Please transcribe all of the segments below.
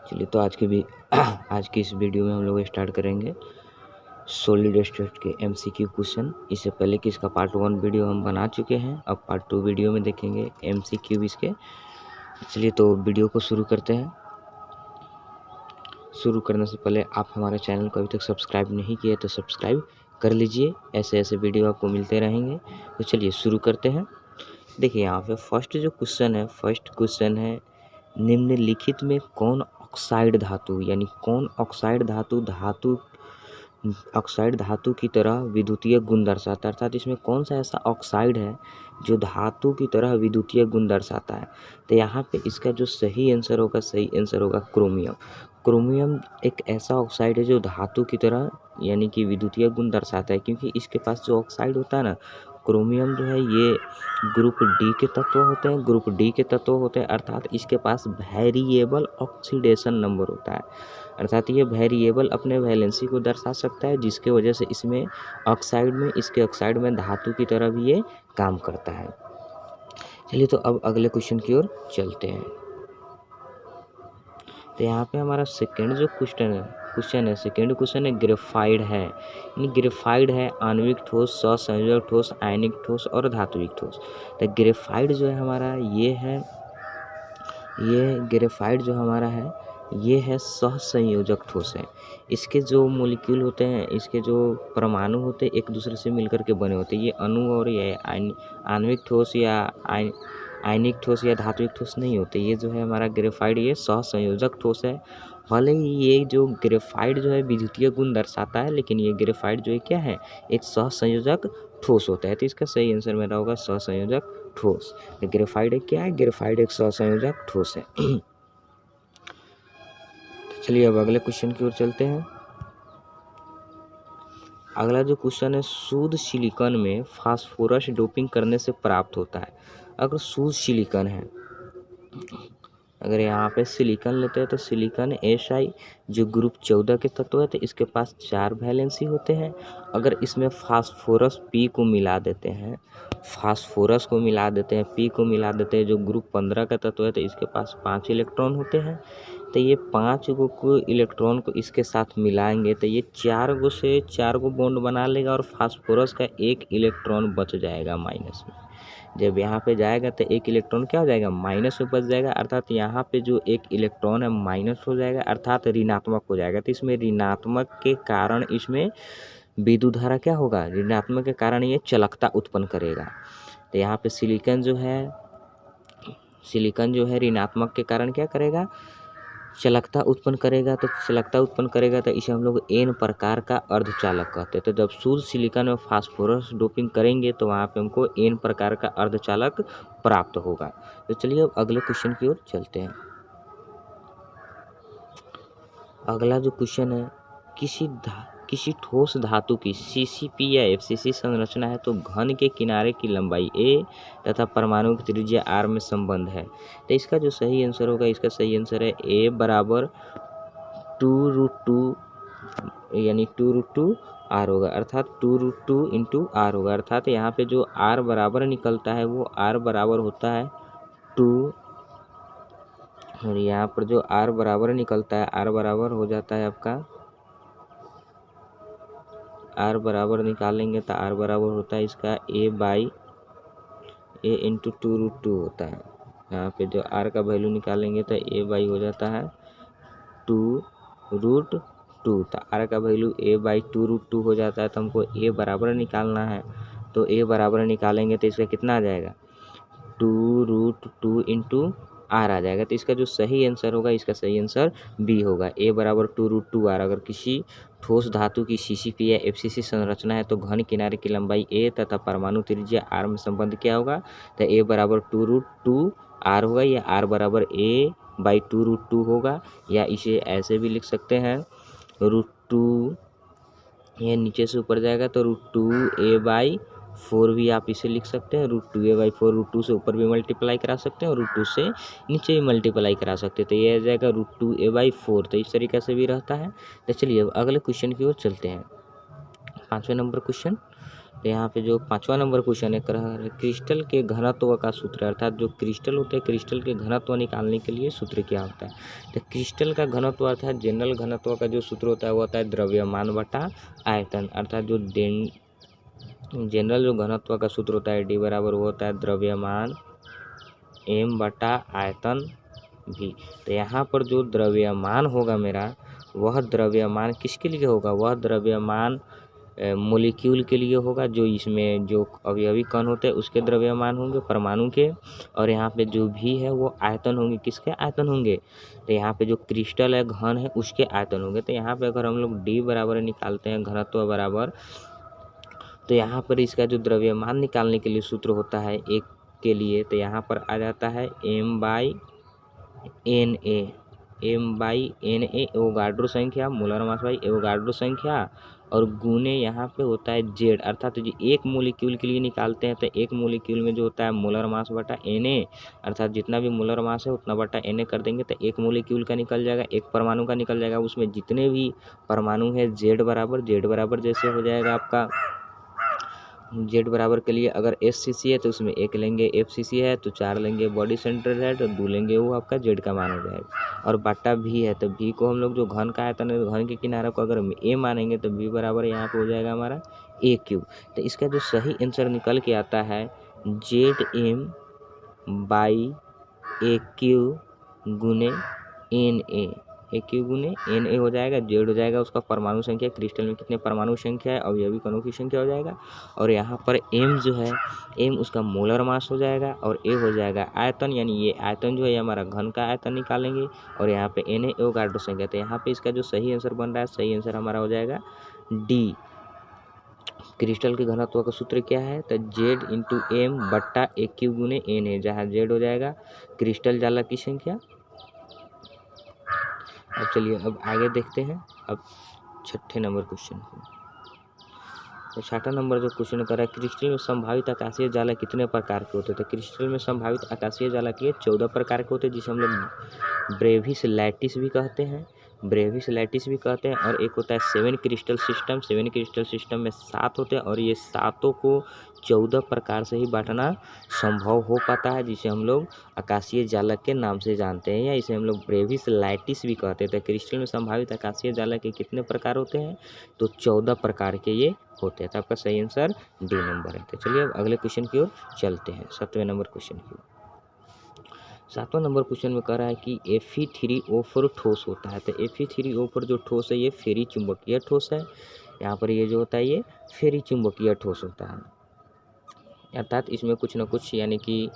चलिए तो आज की इस वीडियो में हम लोग स्टार्ट करेंगे सॉलिड स्टेट के एमसीक्यू क्वेश्चन। इससे पहले कि इसका पार्ट 1 वीडियो हम बना चुके हैं, अब पार्ट 2 वीडियो में देखेंगे एमसीक्यू इसके। चलिए तो वीडियो को शुरू करते हैं। शुरू करने से पहले आप हमारे चैनल को अभी तक सब्सक्राइब नहीं किए तो सब्सक्राइब कर लीजिए, ऐसे ऐसे वीडियो आपको मिलते रहेंगे। तो चलिए शुरू करते हैं। देखिए यहाँ पे फर्स्ट क्वेश्चन है निम्नलिखित में कौन ऑक्साइड धातु यानी कौन ऑक्साइड धातु की तरह विद्युतीय गुण दर्शाता है, अर्थात इसमें कौन सा ऐसा ऑक्साइड है जो धातु की तरह विद्युतीय गुण दर्शाता है। तो यहाँ पे इसका जो सही आंसर होगा क्रोमियम। क्रोमियम एक ऐसा ऑक्साइड है जो धातु की तरह यानी कि विद्युतीय गुण दर्शाता है, क्योंकि इसके पास जो ऑक्साइड होता है ना क्रोमियम जो है ये ग्रुप डी के तत्व होते हैं, अर्थात इसके पास वेरिएबल ऑक्सीडेशन नंबर होता है, अर्थात ये वेरिएबल अपने वैलेंसी को दर्शा सकता है, जिसके वजह से इसके ऑक्साइड में धातु की तरह भी ये काम करता है। चलिए तो अब अगले क्वेश्चन की ओर चलते हैं। तो यहाँ पे हमारा सेकंड क्वेश्चन है ग्रेफाइड है, यानी ग्रेफाइड है आणविक ठोस, सहसंयोजक ठोस, आयनिक ठोस और धात्विक ठोस। तो ग्रेफाइड जो है हमारा ये है सहसंयोजक ठोस है। इसके जो मॉलिक्यूल होते हैं, इसके जो परमाणु होते हैं एक दूसरे से मिलकर के बने होते हैं। ये अणु और ये आणविक ठोस या आयनिक ठोस या धात्विक ठोस नहीं होते। ये जो है हमारा ग्रेफाइड ये सहसंयोजक ठोस है। भले ही ये जो ग्रेफाइड जो है विद्युतीय गुण दर्शाता है, लेकिन ये ग्रेफाइड जो है क्या है, एक सहसंयोजक ठोस होता है। तो इसका सही आंसर मेरा होगा सहसंयोजक ठोस। ग्रेफाइड एक क्या है, ग्रेफाइड एक सहसंयोजक ठोस है। चलिए अब अगले क्वेश्चन की ओर चलते हैं। अगला जो क्वेश्चन है शुद्ध सिलिकॉन में फास्फोरस डोपिंग करने से प्राप्त होता है। अगर शुद्ध सिलिकॉन है, अगर यहाँ पे सिलिकॉन लेते हैं तो सिलिकॉन SI जो ग्रुप 14 के तत्व है, तो इसके पास 4 वैलेंसी होते हैं। अगर इसमें फास्फोरस P को मिला देते हैं, P को मिला देते हैं जो ग्रुप 15 का तत्व है, तो इसके पास 5 इलेक्ट्रॉन होते हैं। तो ये 5 इलेक्ट्रॉन को इसके साथ मिलाएंगे तो ये 4 गो बॉन्ड बना लेगा और फास्फोरस का 1 इलेक्ट्रॉन बच जाएगा माइनस में। जब यहाँ पे जाएगा तो 1 इलेक्ट्रॉन क्या हो जाएगा, माइनस में बच जाएगा, अर्थात यहाँ पे जो 1 इलेक्ट्रॉन है माइनस हो जाएगा, अर्थात ऋणात्मक हो जाएगा। तो इसमें ऋणात्मक के कारण इसमें विद्युत धारा क्या होगा, ऋणात्मक के कारण ये चालकता उत्पन्न करेगा। तो यहाँ पे सिलिकॉन जो है ऋणात्मक के कारण क्या करेगा, चालकता उत्पन्न करेगा। तो इसे हम लोग N प्रकार का अर्धचालक कहते हैं। तो जब शुद्ध सिलिकॉन में फास्फोरस डोपिंग करेंगे तो वहाँ पे हमको N प्रकार का अर्धचालक प्राप्त होगा। तो चलिए अब अगले क्वेश्चन की ओर चलते हैं। अगला जो क्वेश्चन है किसी ठोस धातु की CCP या FCC संरचना है तो घन के किनारे की लंबाई A तथा परमाणु की त्रिज्या R में संबंध है। तो इसका जो सही आंसर होगा, इसका सही आंसर है A बराबर 2√2 यानी 2√2 R होगा, अर्थात 2√2 इंटू R होगा। अर्थात यहाँ पे जो R बराबर निकलता है वो R बराबर होता है 2, और यहाँ पर जो R बराबर निकलता है R बराबर हो जाता है आपका, R बराबर निकालेंगे तो R बराबर होता है इसका A इंटू 2√2 होता है। यहाँ पे जो R का वैल्यू निकालेंगे तो A हो जाता है 2√2। तो R का वैल्यू A/2√2 हो जाता है। तो हमको A बराबर निकालना है, तो A बराबर निकालेंगे तो इसका कितना आ जाएगा, 2√2 इंटू R आ जाएगा। तो इसका जो सही आंसर होगा, इसका सही आंसर B होगा, A बराबर 2√2R। अगर किसी ठोस धातु की CCP या FCC संरचना है तो घन किनारे की लंबाई A तथा परमाणु त्रिज्या R में संबंध क्या होगा, तो A बराबर 2√2R होगा, या R बराबर A/2√2 होगा, या इसे ऐसे भी लिख सकते हैं √2, ये नीचे से ऊपर जाएगा तो √2A/4 भी आप इसे लिख सकते हैं, √2A/4। √2 से ऊपर भी मल्टीप्लाई करा सकते हैं और √2 से नीचे भी मल्टीप्लाई करा सकते हैं, तो ये आ जाएगा √2A/4। तो इस तरीके से भी रहता है। तो चलिए अब अगले क्वेश्चन की ओर चलते हैं। 5वें नंबर क्वेश्चन, तो यहाँ पे जो 5वां नंबर क्वेश्चन है, क्रिस्टल के घनत्व का सूत्र, अर्थात जो क्रिस्टल होते हैं क्रिस्टल के घनत्व निकालने के लिए सूत्र क्या होता है। तो क्रिस्टल का घनत्व अर्थात जनरल घनत्व का जो सूत्र होता है वो होता है द्रव्यमान बटा आयतन, अर्थात जो जनरल जो घनत्व का सूत्र होता है डी बराबर वो होता है द्रव्यमान एम बटा आयतन भी। तो यहाँ पर जो द्रव्यमान होगा मेरा, वह द्रव्यमान किसके लिए होगा, वह द्रव्यमान मोलिक्यूल के लिए होगा, जो इसमें जो अवयवी कण होते हैं उसके द्रव्यमान होंगे परमाणु के, और यहाँ पे जो भी है वो आयतन होंगे, किसके आयतन होंगे, तो यहाँ पे जो क्रिस्टल है घन है उसके आयतन होंगे। तो यहाँ पे अगर हम लोग डी बराबर निकालते हैं घनत्व बराबर, तो यहाँ पर इसका जो द्रव्यमान निकालने के लिए सूत्र होता है एक के लिए, तो यहाँ पर आ जाता है M by N A Avogadro संख्या, मोलर मास बाई एवोगाड्रो संख्या, और गुने यहाँ पे होता है जेड, अर्थात जो एक मोलिक्यूल के लिए निकालते हैं तो एक मोलिक्यूल में जो होता है मोलर मास बटा एन ए, अर्थात जितना भी मोलर मास है उतना बटा एन ए कर देंगे तो एक मोलिक्यूल का निकल जाएगा, एक परमाणु का निकल जाएगा, उसमें जितने भी परमाणु है जेड बराबर जैसे हो जाएगा आपका जेड बराबर के लिए अगर एस सी सी है तो उसमें एक लेंगे, एफ सी सी है तो 4 लेंगे, बॉडी सेंटर है तो 2 लेंगे, वो आपका जेड का मान हो जाएगा। और बटा भी है तो भी को हम लोग जो घन का आयतन है घन के किनारे को अगर ए मानेंगे तो बी बराबर यहाँ पे हो जाएगा हमारा ए क्यूब। तो इसका जो सही आंसर निकल के आता है Z M by A Q गुने एन ए क्यू गुने एन ए हो जाएगा, जेड हो जाएगा उसका परमाणु संख्या, क्रिस्टल में कितने परमाणु संख्या है, अवयवी कणों की संख्या हो जाएगा, और यहाँ पर एम जो है एम उसका मोलर मास हो जाएगा, और ए हो जाएगा आयतन, यानी ये आयतन जो है हमारा घन का आयतन निकालेंगे, और यहाँ पे एन ए एवोगाड्रो संख्या। तो यहाँ पे इसका जो सही आंसर बन रहा है, सही आंसर हमारा हो जाएगा डी। क्रिस्टल के घनत्व का सूत्र क्या है, तो जेड इंटू एम बट्टा ए क्यू गुने एन है, जहाँ जेड हो जाएगा क्रिस्टल जालक की संख्या। अब चलिए अब आगे देखते हैं अब 6ठे नंबर क्वेश्चन को। तो 6ठा नंबर जो क्वेश्चन कर रहा है, क्रिस्टल में संभावित आकाशीय जाला कितने प्रकार के होते हैं। तो क्रिस्टल में संभावित आकाशीय जाला के 14 प्रकार के होते हैं, जिसे हम लोग ब्रेविस लैटिस भी कहते हैं, और एक होता है 7 क्रिस्टल सिस्टम। 7 क्रिस्टल सिस्टम में 7 होते हैं, और ये सातों को 14 प्रकार से ही बांटना संभव हो पाता है, जिसे हम लोग आकाशीय जालक के नाम से जानते हैं, या इसे हम लोग ब्रेविस लैटिस भी कहते हैं। तो क्रिस्टल में संभावित आकाशीय जालक के कितने प्रकार होते हैं, तो 14 प्रकार के ये होते हैं। तो आपका सही आंसर डी नंबर है। तो चलिए अब अगले क्वेश्चन की ओर चलते हैं, 7वें नंबर क्वेश्चन की ओर। 7वां नंबर क्वेश्चन में कह रहा है कि Fe3O4 ठोस होता है। तो Fe3O4 जो ठोस है ये फेरी चुंबकीय ठोस है। यहाँ पर ये जो होता है ये फेरी चुंबकीय ठोस होता है, अर्थात इसमें कुछ न कुछ यानी कि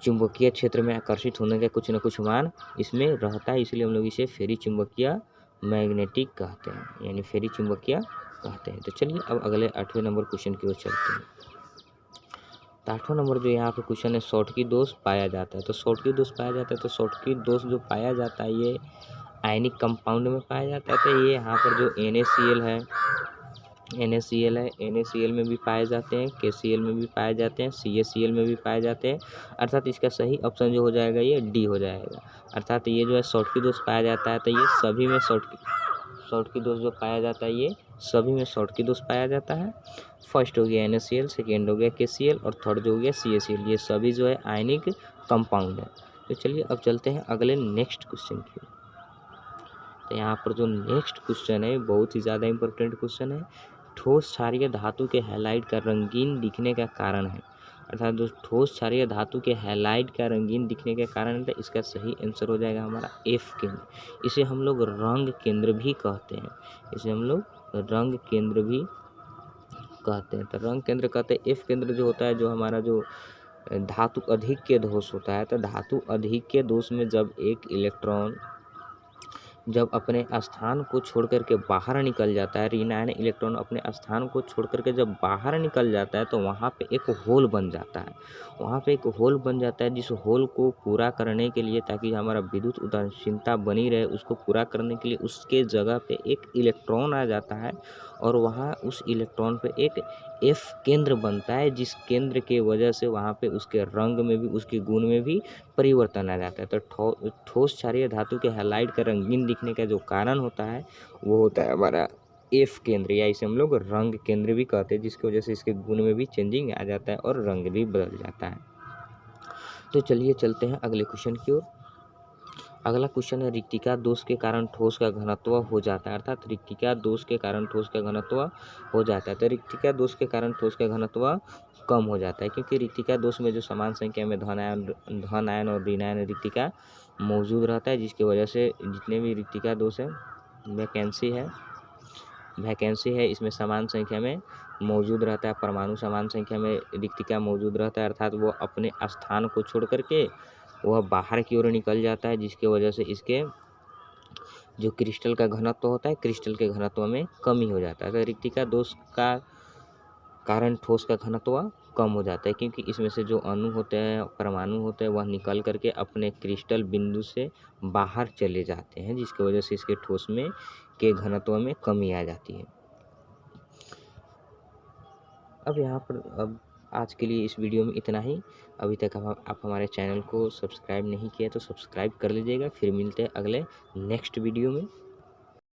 चुंबकीय क्षेत्र में आकर्षित होने का कुछ न कुछ मान इसमें रहता है, इसलिए हम लोग इसे फेरी चुंबकीय मैग्नेटिक कहते हैं, यानी फेरी चुंबकीय कहते हैं। तो चलिए अब अगले 8वें नंबर क्वेश्चन की ओर चलते हैं। तो 8वां नंबर जो यहाँ पे क्वेश्चन है, शॉटकी दोष पाया जाता है। तो शॉटकी दोष पाया जाता है, तो शॉटकी दोष जो पाया जाता है ये आयनिक कंपाउंड में पाया जाता है। तो ये यहाँ पर जो NaCl है, NaCl में भी पाए जाते हैं, KCl में भी पाए जाते हैं, CaCl में भी पाए जाते हैं, अर्थात इसका सही ऑप्शन जो हो जाएगा ये डी हो जाएगा। अर्थात ये जो है शॉटकी दोष पाया जाता है, तो ये सभी में शॉटकी दोष जो पाया जाता है ये सभी में शॉटकी दोष पाया जाता है। फर्स्ट हो गया NaCl, सेकेंड हो गया KCl, और थर्ड जो हो गया CaCl, ये सभी जो है आयनिक कंपाउंड है। तो चलिए अब चलते हैं अगले नेक्स्ट क्वेश्चन की। तो यहाँ पर जो नेक्स्ट क्वेश्चन है बहुत ही ज़्यादा इंपॉर्टेंट क्वेश्चन है, ठोस क्षारीय धातु के हैलाइड का रंगीन दिखने का कारण है। अर्थात जो ठोस क्षारीय धातु के हैलाइड का रंगीन दिखने के कारण है, इसका सही आंसर हो जाएगा हमारा एफ केंद्र। इसे हम लोग रंग केंद्र भी कहते हैं, इसे हम लोग रंग केंद्र भी कहते हैं। तो रंग केंद्र कहते हैं। एफ केंद्र जो होता है, जो हमारा जो धातु अधिक्य दोष होता है, तो धातु अधिक्य दोष में जब एक इलेक्ट्रॉन जब अपने स्थान को छोड़ करके बाहर निकल जाता है, ऋणायन इलेक्ट्रॉन अपने स्थान को छोड़ करके जब बाहर निकल जाता है, तो वहाँ पे एक होल बन जाता है, जिस होल को पूरा करने के लिए, ताकि हमारा विद्युत उदासीनता बनी रहे, उसको पूरा करने के लिए उसके जगह पे एक इलेक्ट्रॉन आ जाता है, और वहाँ उस इलेक्ट्रॉन पे एक एफ केंद्र बनता है, जिस केंद्र के वजह से वहाँ पे उसके रंग में भी, उसके गुण में भी परिवर्तन आ जाता है। तो ठोस क्षारीय धातु के हैलाइड का रंगीन दिखने का जो कारण होता है वो होता है हमारा एफ केंद्र, या इसे हम लोग रंग केंद्र भी कहते हैं, जिसकी वजह से इसके गुण में भी चेंजिंग आ जाता है और रंग भी बदल जाता है। तो चलिए चलते हैं अगले क्वेश्चन की ओर। अगला क्वेश्चन है रिक्तिका दोष के कारण ठोस का घनत्व हो जाता है, अर्थात रिक्तिका दोष के कारण ठोस का घनत्व हो जाता है। तो रिक्तिका दोष के कारण ठोस का घनत्व कम हो जाता है, क्योंकि रिक्तिका दोष में जो समान संख्या में धन आयन और ऋण आयन रिक्तिका मौजूद रहता है, जिसकी वजह से जितने भी रिक्तिका दोष है, वैकेंसी है इसमें समान संख्या में मौजूद रहता है, परमाणु समान संख्या में रिक्तिका मौजूद रहता है, अर्थात वो अपने स्थान को छोड़ करके वह बाहर की ओर निकल जाता है, जिसके वजह से इसके जो क्रिस्टल का घनत्व होता है, क्रिस्टल के घनत्व में कमी हो जाता है। तो रिक्तिका दोष का कारण ठोस का घनत्व कम हो जाता है, क्योंकि इसमें से जो अणु होते हैं, परमाणु होते हैं, वह निकल करके अपने क्रिस्टल बिंदु से बाहर चले जाते हैं, जिसकी वजह से इसके ठोस में के घनत्व में कमी आ जाती है। अब यहाँ पर आज के लिए इस वीडियो में इतना ही। अभी तक आप हमारे चैनल को सब्सक्राइब नहीं किया तो सब्सक्राइब कर लीजिएगा। फिर मिलते हैं अगले नेक्स्ट वीडियो में।